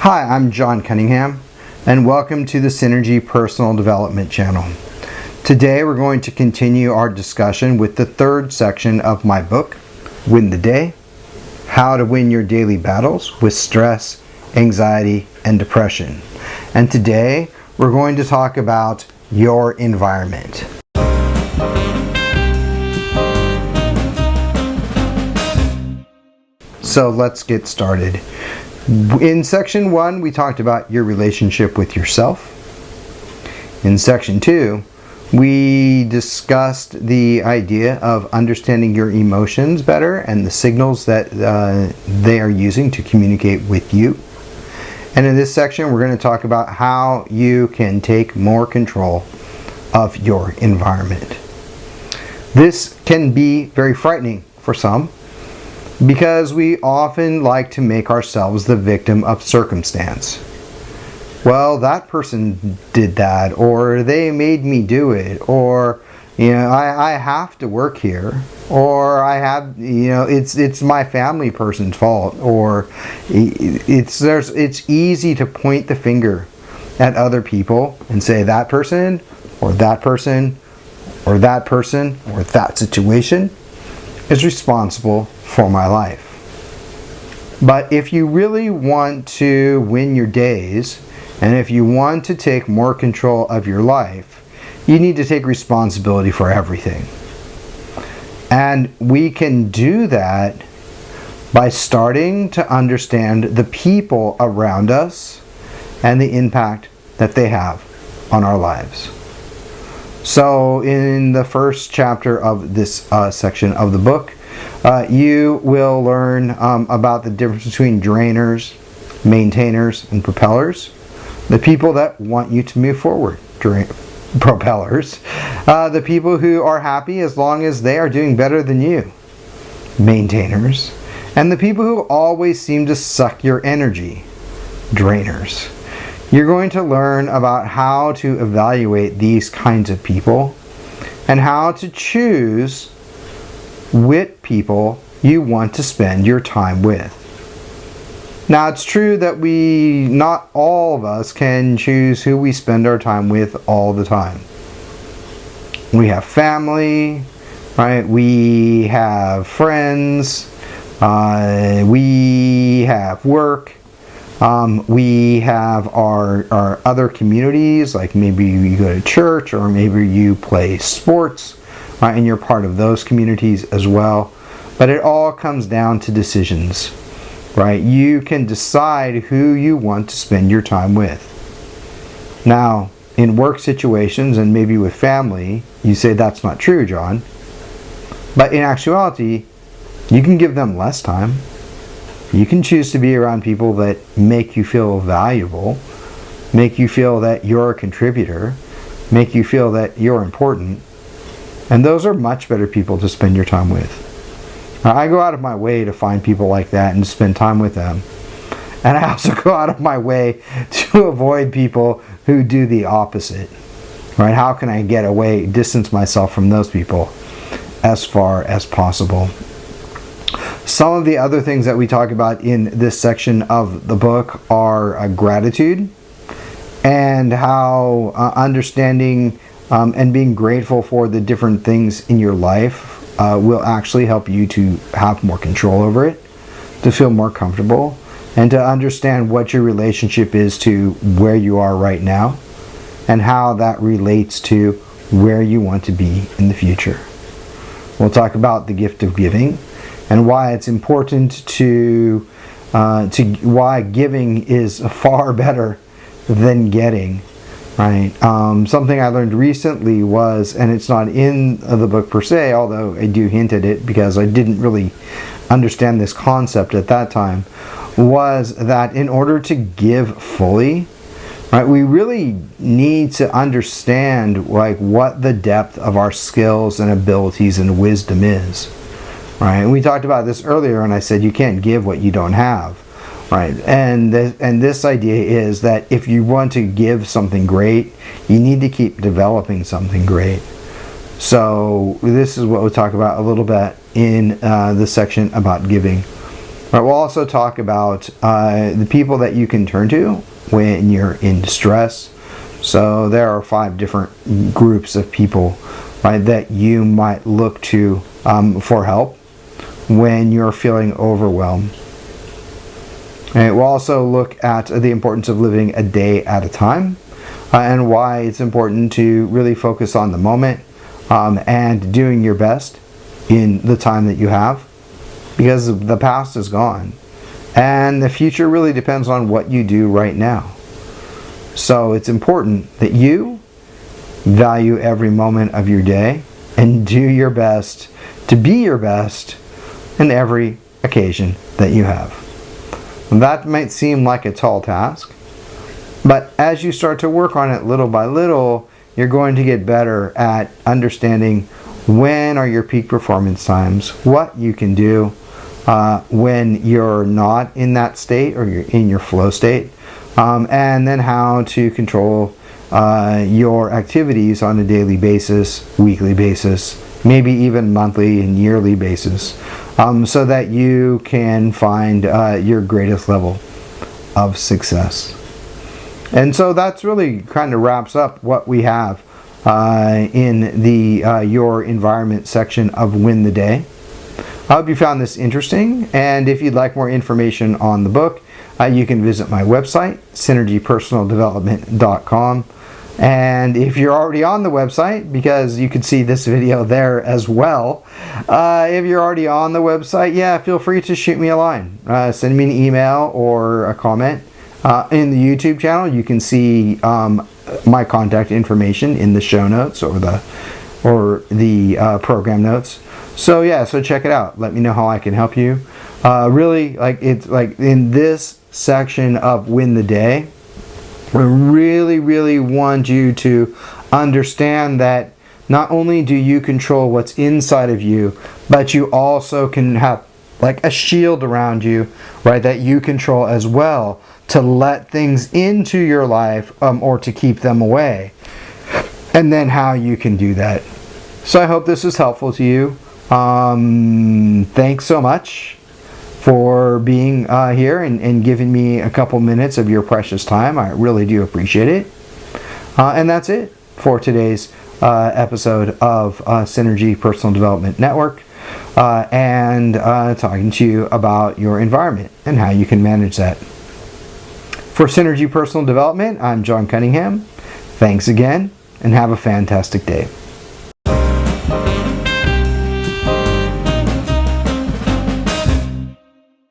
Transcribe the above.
Hi, I'm John Cunningham, and welcome to the Synergy Personal Development channel. Today we're going to continue our discussion with the third section of my book, Win the Day: How to Win Your Daily Battles with Stress, Anxiety, and Depression. And today we're going to talk about your environment. So let's get started. In section 1, we talked about your relationship with yourself. In section 2, we discussed the idea of understanding your emotions better and the signals that they are using to communicate with you. And in this section, we're going to talk about how you can take more control of your environment. This can be very frightening for some, because we often like to make ourselves the victim of circumstance. Well, that person did that, or they made me do it, or I have to work here, or I have it's my family person's fault, or it's easy to point the finger at other people and say that person or that person or that person or that situation is responsible for my life. But if you really want to win your days, and if you want to take more control of your life, you need to take responsibility for everything. And we can do that by starting to understand the people around us and the impact that they have on our lives. So in the first chapter of this section of the book, you will learn about the difference between drainers, maintainers, and propellers. The people that want you to move forward, propellers. The people who are happy as long as they are doing better than you, maintainers. And the people who always seem to suck your energy, drainers. You're going to learn about how to evaluate these kinds of people and how to choose which people you want to spend your time with. Now, it's true that not all of us can choose who we spend our time with all the time. We have family, right? We have friends, we have work. We have our other communities, like maybe you go to church or maybe you play sports, right, and you're part of those communities as well. But it all comes down to decisions, right? You can decide who you want to spend your time with. Now, in work situations and maybe with family, you say that's not true, John. But in actuality, you can give them less time. You can choose to be around people that make you feel valuable, make you feel that you're a contributor, make you feel that you're important. And those are much better people to spend your time with. I go out of my way to find people like that and spend time with them. And I also go out of my way to avoid people who do the opposite. Right? How can I get away, distance myself from those people as far as possible? Some of the other things that we talk about in this section of the book are gratitude, and how understanding and being grateful for the different things in your life will actually help you to have more control over it, to feel more comfortable, and to understand what your relationship is to where you are right now, and how that relates to where you want to be in the future. We'll talk about the gift of giving, and why it's important to why giving is far better than getting, right? Something I learned recently was, and it's not in the book per se, although I do hint at it because I didn't really understand this concept at that time, was that in order to give fully, right, we really need to understand like what the depth of our skills and abilities and wisdom is. Right, and we talked about this earlier, and I said you can't give what you don't have, right? And this idea is that if you want to give something great, you need to keep developing something great. So this is what we'll talk about a little bit in the section about giving. Right, we'll also talk about the people that you can turn to when you're in distress. So there are 5 different groups of people, right, that you might look to for help when you're feeling overwhelmed. And we'll also look at the importance of living a day at a time and why it's important to really focus on the moment and doing your best in the time that you have, because the past is gone and the future really depends on what you do right now. So it's important that you value every moment of your day and do your best to be your best in every occasion that you have. That might seem like a tall task, but as you start to work on it little by little, you're going to get better at understanding when are your peak performance times, what you can do when you're not in that state or you're in your flow state, and then how to control your activities on a daily basis, weekly basis, maybe even monthly and yearly basis, so that you can find your greatest level of success. And so that's really kind of wraps up what we have in the Your Environment section of Win the Day. I hope you found this interesting, and if you'd like more information on the book, you can visit my website, synergypersonaldevelopment.com. And if you're already on the website, because you can see this video there as well, if you're already on the website, yeah, feel free to shoot me a line. Send me an email or a comment. In the YouTube channel, you can see my contact information in the show notes or the program notes. So yeah, so check it out. Let me know how I can help you. Really, it's like in this section of Win the Day, I really want you to understand that not only do you control what's inside of you, but you also can have like a shield around you, right, that you control as well, to let things into your life or to keep them away, and then how you can do that. So I hope this is helpful to you. Thanks so much for being here and giving me a couple minutes of your precious time. I really do appreciate it. And that's it for today's episode of Synergy Personal Development Network, and talking to you about your environment and how you can manage that. For Synergy Personal Development, I'm John Cunningham. Thanks again, and have a fantastic day.